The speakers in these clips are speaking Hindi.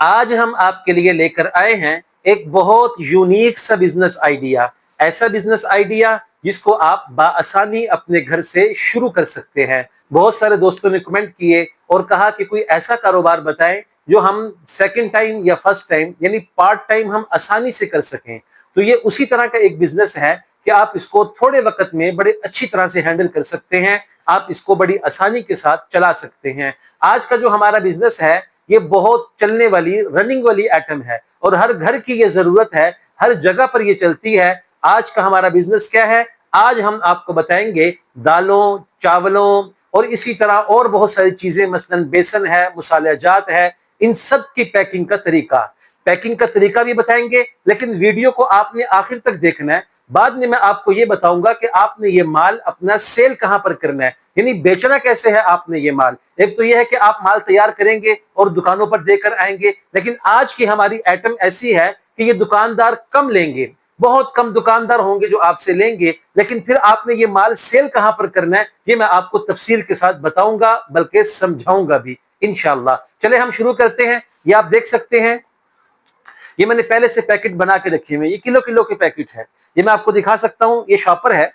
आज हम आपके लिए लेकर आए हैं एक बहुत यूनिक सा बिजनेस आइडिया। ऐसा बिजनेस आइडिया जिसको आप बाआसानी अपने घर से शुरू कर सकते हैं। बहुत सारे दोस्तों ने कमेंट किए और कहा कि कोई ऐसा कारोबार बताएं जो हम सेकंड टाइम या फर्स्ट टाइम यानी पार्ट टाइम हम आसानी से कर सकें। तो ये उसी तरह का एक बिजनेस है कि आप इसको थोड़े वक्त में बड़े अच्छी तरह से हैंडल कर सकते हैं। आप इसको बड़ी आसानी के साथ चला सकते हैं। आज का जो हमारा बिजनेस है ये बहुत चलने वाली रनिंग वाली आइटम है और हर घर की ये जरूरत है, हर जगह पर ये चलती है। आज का हमारा बिजनेस क्या है? आज हम आपको बताएंगे दालों, चावलों और इसी तरह और बहुत सारी चीजें, मसलन बेसन है, मसालेजात है, इन सब की पैकिंग का तरीका भी बताएंगे। लेकिन वीडियो को आपने आखिर तक देखना है। बाद में मैं आपको ये बताऊंगा कि आपने ये माल अपना सेल कहां पर करना है, यानी बेचना कैसे है आपने ये माल। एक तो ये है कि आप माल तैयार करेंगे और दुकानों पर देकर आएंगे, लेकिन आज की हमारी आइटम ऐसी है कि ये दुकानदार कम लेंगे, बहुत कम दुकानदार होंगे जो आपसे लेंगे। लेकिन फिर आपने ये माल सेल कहां पर करना है ये मैं आपको तफसील के साथ बताऊंगा, बल्कि समझाऊंगा भी इंशाअल्लाह। चले हम शुरू करते हैं। ये आप देख सकते हैं, ये मैंने पहले से पैकेट बना के रखे हुए, ये किलो किलो के पैकेट है। ये मैं आपको दिखा सकता हूं, ये शॉपर है,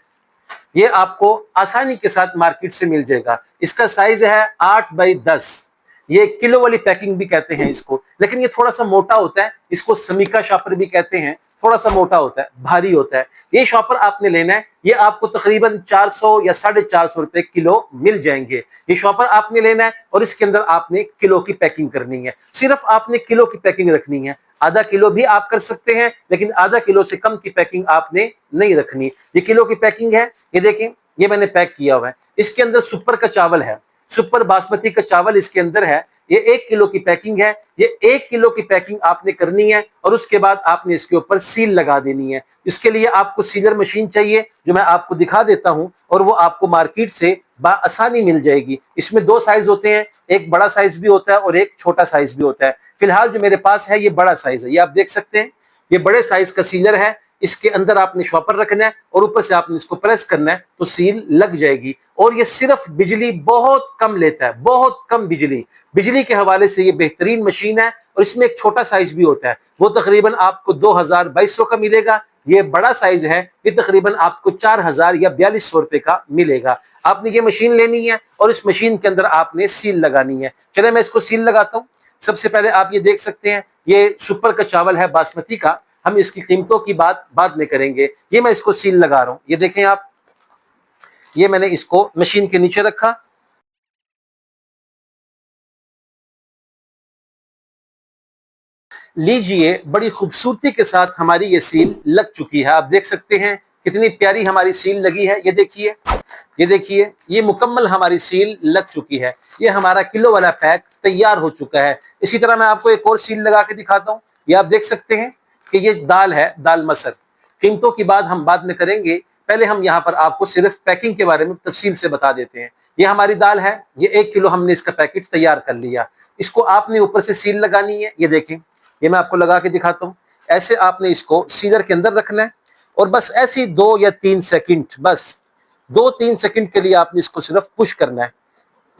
ये आपको आसानी के साथ मार्केट से मिल जाएगा। इसका साइज है 8x10। ये किलो वाली पैकिंग भी कहते हैं इसको, लेकिन ये थोड़ा सा मोटा होता है। इसको समीका शॉपर भी कहते हैं। थोड़ा सा मोटा होता है, भारी होता है। ये शॉपर आपने लेना है, ये आपको तकरीबन 400 या 450 रुपए किलो मिल जाएंगे। ये शॉपर आपने लेना है और इसके अंदर आपने किलो की पैकिंग करनी है। सिर्फ आपने किलो की पैकिंग रखनी है। आधा किलो भी आप कर सकते हैं, लेकिन आधा किलो से कम की पैकिंग आपने नहीं रखनी। ये किलो की पैकिंग है। ये देखें, ये मैंने पैक किया हुआ है। इसके अंदर सुपर का चावल है, सुपर बासमती का चावल इसके अंदर है। ये 1 किलो की पैकिंग है। ये 1 किलो की पैकिंग आपने करनी है और उसके बाद आपने इसके ऊपर सील लगा देनी है। इसके लिए आपको सीलर मशीन चाहिए, जो मैं आपको दिखा देता हूं, और वो आपको मार्केट से बाआसानी मिल जाएगी। इसमें 2 साइज होते हैं, एक बड़ा साइज भी होता है और एक छोटा साइज भी होता है। फिलहाल जो मेरे पास है ये बड़ा साइज है, ये आप देख सकते हैं। ये बड़े साइज का सीलर है। इसके अंदर आपने शॉपर रखना है और ऊपर से आपने इसको प्रेस करना है तो सील लग जाएगी। और ये सिर्फ बिजली बहुत कम लेता है, बहुत कम बिजली के हवाले से ये बेहतरीन मशीन है। और इसमें एक छोटा साइज भी होता है, वो तकरीबन आपको 2200 का मिलेगा। ये बड़ा साइज है, ये तकरीबन आपको 4000 या 4200 रुपए का मिलेगा। आपने ये मशीन लेनी है और इस मशीन के अंदर आपने सील लगानी है। चले मैं इसको सील लगाता हूँ। सबसे पहले आप ये देख सकते हैं, ये सुपर का चावल है बासमती का। हम इसकी कीमतों की बात बाद में करेंगे। ये मैं इसको सील लगा रहा हूं। ये देखें आप, ये मैंने इसको मशीन के नीचे रखा। लीजिए, बड़ी खूबसूरती के साथ हमारी ये सील लग चुकी है। आप देख सकते हैं कितनी प्यारी हमारी सील लगी है। ये देखिए, ये देखिए, ये मुकम्मल हमारी सील लग चुकी है। ये हमारा किलो वाला पैक तैयार हो चुका है। इसी तरह मैं आपको एक और सील लगा के दिखाता हूँ। ये आप देख सकते हैं कि ये दाल है, दाल मसर। कीमतों की बात हम बाद में करेंगे, पहले हम यहाँ पर आपको सिर्फ पैकिंग के बारे में तफसील से बता देते हैं। ये हमारी दाल है, ये 1 किलो हमने इसका पैकेट तैयार कर लिया। इसको आपने ऊपर से सील लगानी है। ये देखें, ये मैं आपको लगा के दिखाता हूँ। ऐसे आपने इसको सीलर के अंदर रखना है और बस ऐसे 2 या 3 सेकंड, बस 2-3 सेकंड के लिए आपने इसको सिर्फ पुश करना है।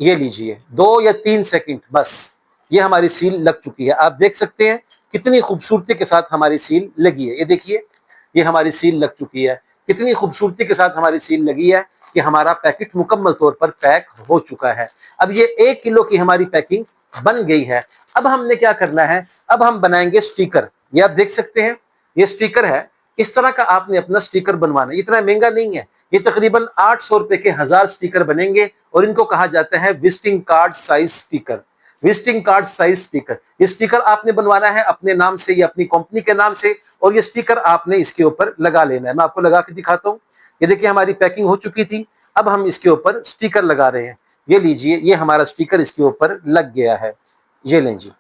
ये लीजिए, 2 या 3 सेकंड बस। ये हमारी सील लग चुकी है। आप देख सकते हैं कितनी खूबसूरती के साथ हमारी सील लगी है। ये देखिए, ये हमारी सील लग चुकी है। कितनी खूबसूरती के साथ हमारी सील लगी है कि हमारा पैकेट मुकम्मल तौर पर पैक हो चुका है। अब ये 1 किलो की हमारी पैकिंग बन गई है। अब हमने क्या करना है, अब हम बनाएंगे स्टिकर। ये आप देख सकते हैं, ये स्टिकर है। इस तरह का आपने अपना स्टिकर बनवाना है। इतना महंगा नहीं है, ये तकरीबन 800 रुपए के 1000 स्टिकर बनेंगे और इनको कहा जाता है visiting card size sticker. Visiting card size sticker, ये स्टिकर आपने बनवाना है अपने नाम से या अपनी कंपनी के नाम से, और ये स्टिकर आपने इसके ऊपर लगा लेना है। मैं आपको लगा के दिखाता हूँ। ये देखिए, हमारी पैकिंग हो चुकी थी। अब हम इसके ऊपर स्टिकर लगा रहे हैं। ये लीजिए, ये हमारा स्टिकर इसके ऊपर लग गया है। ये लें जी,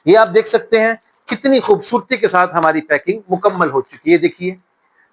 ये आप देख सकते हैं कितनी खूबसूरती के साथ हमारी पैकिंग मुकम्मल हो चुकी है। देखिए,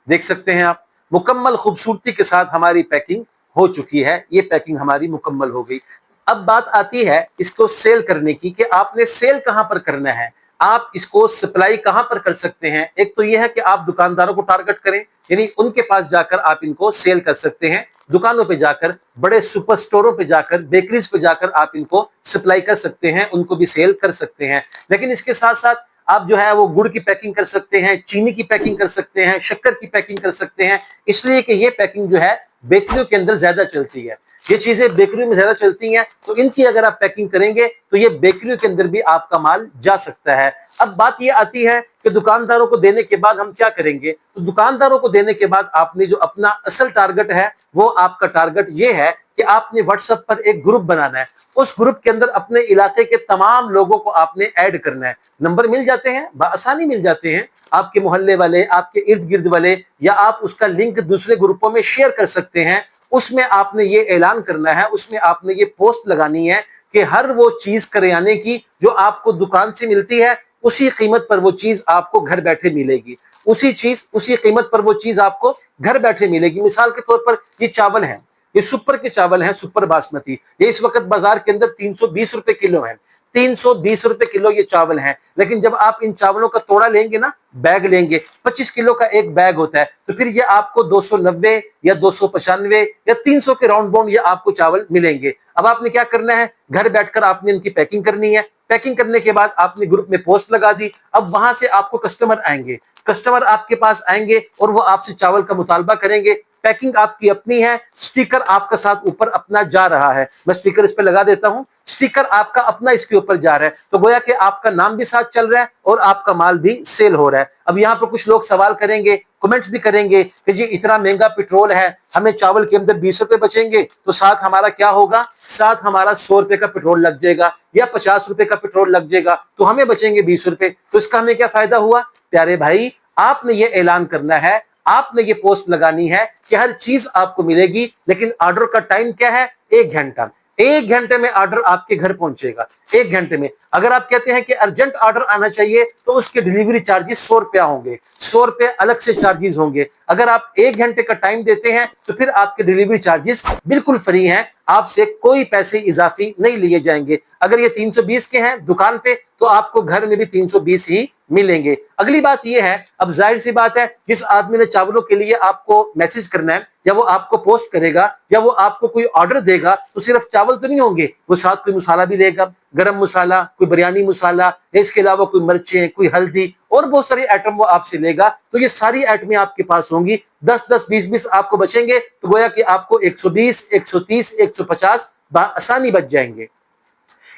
देख सकते हैं आप, मुकम्मल खूबसूरती के साथ हमारी पैकिंग हो चुकी है। ये पैकिंग हमारी मुकम्मल हो गई। अब बात आती है इसको सेल करने की कि आपने सेल कहां पर करना है। आप इसको सप्लाई कहां पर कर सकते हैं? एक तो यह है कि आप दुकानदारों को टारगेट करें, यानी उनके पास जाकर आप इनको सेल कर सकते हैं। दुकानों पे जाकर, बड़े सुपर स्टोरों पे जाकर, बेकरीज पे जाकर आप इनको सप्लाई कर सकते हैं, उनको भी सेल कर सकते हैं। लेकिन इसके साथ साथ आप जो है वो गुड़ की पैकिंग कर सकते हैं, चीनी की पैकिंग कर सकते हैं, शक्कर की पैकिंग कर सकते हैं, इसलिए कि ये पैकिंग जो है बेकरियों के अंदर ज्यादा चलती है। ये चीजें बेकरी में ज्यादा चलती हैं, तो इनकी अगर आप पैकिंग करेंगे तो ये बेकरियों के अंदर भी आपका माल जा सकता है। अब बात ये आती है कि दुकानदारों को देने के बाद हम क्या करेंगे? तो दुकानदारों को देने के बाद आपने जो अपना असल टारगेट है, वो आपका टारगेट ये है कि आपने व्हाट्सएप पर एक ग्रुप बनाना है। उस ग्रुप के अंदर अपने इलाके के तमाम लोगों को आपने ऐड करना है। नंबर मिल जाते हैं, आसानी मिल जाते हैं, आपके मोहल्ले वाले, आपके इर्द गिर्द वाले, या आप उसका लिंक दूसरे ग्रुपों में शेयर कर सकते हैं। उसमें आपने ये ऐलान करना है, उसमें आपने ये पोस्ट लगानी है कि हर वो चीज करियाने की जो आपको दुकान से मिलती है, उसी कीमत पर वो चीज आपको घर बैठे मिलेगी। उसी चीज, उसी कीमत पर वो चीज आपको घर बैठे मिलेगी। मिसाल के तौर पर ये चावल है, ये सुपर के चावल हैं, सुपर बासमती। ये इस वक्त बाजार के अंदर 320 रुपए किलो है। 320 रुपए किलो ये चावल हैं। लेकिन जब आप इन चावलों का तोड़ा लेंगे ना, बैग लेंगे, 25 किलो का एक बैग होता है, तो फिर ये आपको 290 या 295 या 300 के राउंड बाउंड ये आपको चावल मिलेंगे। अब आपने क्या करना है? घर बैठकर आपने इनकी पैकिंग करनी है। पैकिंग करने के बाद आपने ग्रुप में पोस्ट लगा दी। अब वहां से आपको कस्टमर आएंगे, कस्टमर आपके पास आएंगे और वो आपसे चावल का मुतालबा करेंगे। पैकिंग आपकी अपनी है, स्टिकर आपका साथ ऊपर अपना जा रहा है। मैं स्टिकर इस पे लगा देता हूं, स्टिकर आपका अपना इसके ऊपर जा रहा है, तो गोया कि आपका नाम भी साथ चल रहा है और आपका माल भी सेल हो रहा है। अब यहाँ पर कुछ लोग सवाल करेंगे, कमेंट्स भी करेंगे कि जी इतना महंगा पेट्रोल है, हमें चावल के अंदर 20 रुपए बचेंगे, तो साथ हमारा क्या होगा? साथ हमारा 100 रुपए का पेट्रोल लग जाएगा या 50 रुपए का पेट्रोल लग जाएगा, तो हमें बचेंगे 20 रुपए। तो इसका हमें क्या फायदा हुआ? प्यारे भाई, आपने ये ऐलान करना है, आपने ये पोस्ट लगानी है कि हर चीज आपको मिलेगी, लेकिन ऑर्डर का टाइम क्या है? 1 घंटा। 1 घंटे में ऑर्डर आपके घर पहुंचेगा। 1 घंटे में। अगर आप कहते हैं कि अर्जेंट ऑर्डर आना चाहिए, तो उसके डिलीवरी चार्जेस 100 रुपया होंगे, 100 रुपए अलग से चार्जेस होंगे। अगर आप 1 घंटे का टाइम देते हैं, तो फिर आपके डिलीवरी चार्जेस बिल्कुल फ्री हैं, आपसे कोई पैसे इजाफी नहीं लिए जाएंगे। अगर ये 320 के हैं दुकान पे, तो आपको घर में भी 320 ही मिलेंगे। अगली बात यह है, अब जाहिर सी बात है, जिस आदमी ने चावलों के लिए आपको मैसेज करना है, या वो आपको पोस्ट करेगा, या वो आपको कोई ऑर्डर देगा, तो सिर्फ चावल तो नहीं होंगे, वो साथ कोई मसाला भी देगा, गरम मसाला, कोई बिरयानी मसाला, इसके अलावा कोई मिर्चें, कोई हल्दी और बहुत सारी आइटम वो आपसे लेगा। तो ये सारी आइटमें आपके पास होंगी। 10-10, 20-20 आपको बचेंगे, तो गोया कि आपको 120, 130, 150 आसानी बच जाएंगे।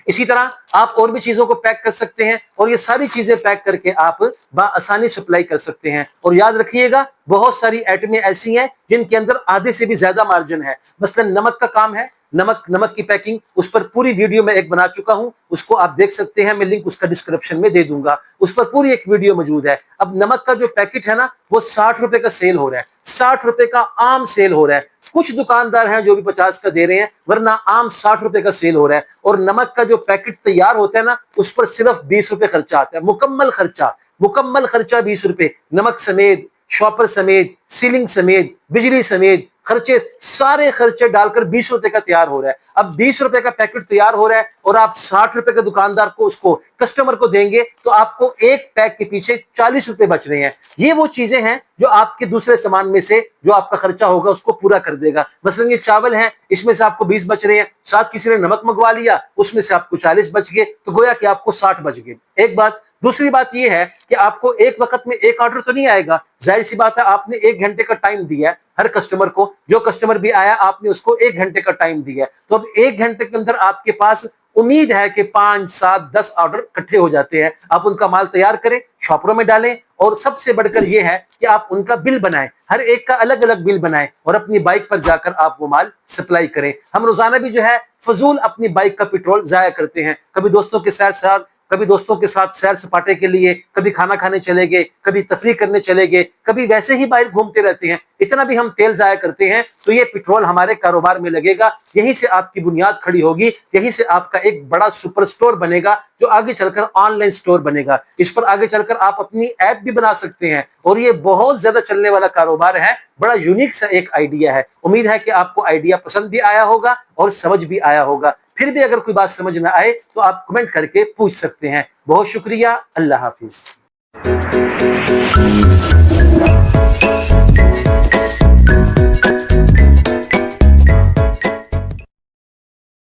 इसी तरह आप और भी चीजों को पैक कर सकते हैं, और ये सारी चीजें पैक करके आप आसानी सप्लाई कर सकते हैं। और याद रखिएगा, बहुत सारी आइटमें ऐसी हैं जिनके अंदर आधे से भी ज्यादा मार्जिन है। मसलन नमक का काम है, नमक की पैकिंग, उस पर पूरी वीडियो में एक बना चुका हूं, उसको आप देख सकते हैं, मैं लिंक उसका डिस्क्रिप्शन में दे दूंगा, उस पर पूरी एक वीडियो मौजूद है। अब नमक का जो पैकेट है ना, वो 60 रुपए का सेल हो रहा है, 60 रुपए का आम सेल हो रहा है। कुछ दुकानदार हैं जो भी 50 का दे रहे हैं, वरना आम 60 रुपए का सेल हो रहा है। और नमक का जो पैकेट तैयार होता है ना, उस पर सिर्फ 20 रुपए खर्चा आता है, मुकम्मल खर्चा 20 रुपए, नमक समेत, शॉपर समेत, सीलिंग समेत, बिजली समेत, खर्चे, सारे खर्चे डालकर 20 रुपए का तैयार हो रहा है। अब 20 रुपए का पैकेट तैयार हो रहा है, और आप 60 रुपए के दुकानदार को, उसको कस्टमर को देंगे, तो आपको एक पैक के पीछे 40 रुपए बच रहे हैं। ये वो चीजें हैं जो आपके दूसरे सामान में से जो आपका खर्चा होगा उसको पूरा कर देगा। मसलन ये चावल है, इसमें से आपको 20 बच रहे हैं, साथ किसी ने नमक मंगवा लिया, उसमें से आपको 40 बच गए, तो गोया कि आपको 60 बच गए। एक बात। दूसरी बात यह है कि आपको एक वक्त में एक ऑर्डर तो नहीं आएगा, जाहिर सी बात है, आपने 1 घंटे का टाइम दिया है हर कस्टमर को, जो कस्टमर भी आया आपने उसको 1 घंटे का टाइम दिया है। तो अब 1 घंटे के अंदर आपके पास उम्मीद है कि 5, 7, 10 ऑर्डर इकट्ठे हो जाते हैं। आप उनका माल तैयार करें, शॉपरों में डालें, और सबसे बढ़कर यह है कि आप उनका बिल बनाएं, हर एक का अलग अलग बिल बनाएं, और अपनी बाइक पर जाकर आप वो माल सप्लाई करें। हम रोजाना भी जो है फजूल अपनी बाइक का पेट्रोल जाया करते हैं, कभी दोस्तों के साथ सैर सपाटे के लिए, कभी खाना खाने चले गए, कभी तफरीह करने चले गए, कभी वैसे ही बाहर घूमते रहते हैं। इतना भी हम तेल जाया करते हैं, तो ये पेट्रोल हमारे कारोबार में लगेगा, यहीं से आपकी बुनियाद खड़ी होगी, यहीं से आपका एक बड़ा सुपर स्टोर बनेगा, जो आगे चलकर ऑनलाइन स्टोर बनेगा। इस पर आगे चलकर आप अपनी ऐप भी बना सकते हैं, और ये बहुत ज्यादा चलने वाला कारोबार है, बड़ा यूनिक सा एक आइडिया है। उम्मीद है कि आपको आइडिया पसंद भी आया होगा और समझ भी आया होगा। फिर भी अगर कोई बात समझ में आए तो आप कमेंट करके पूछ सकते हैं। बहुत शुक्रिया, अल्लाह हाफिज।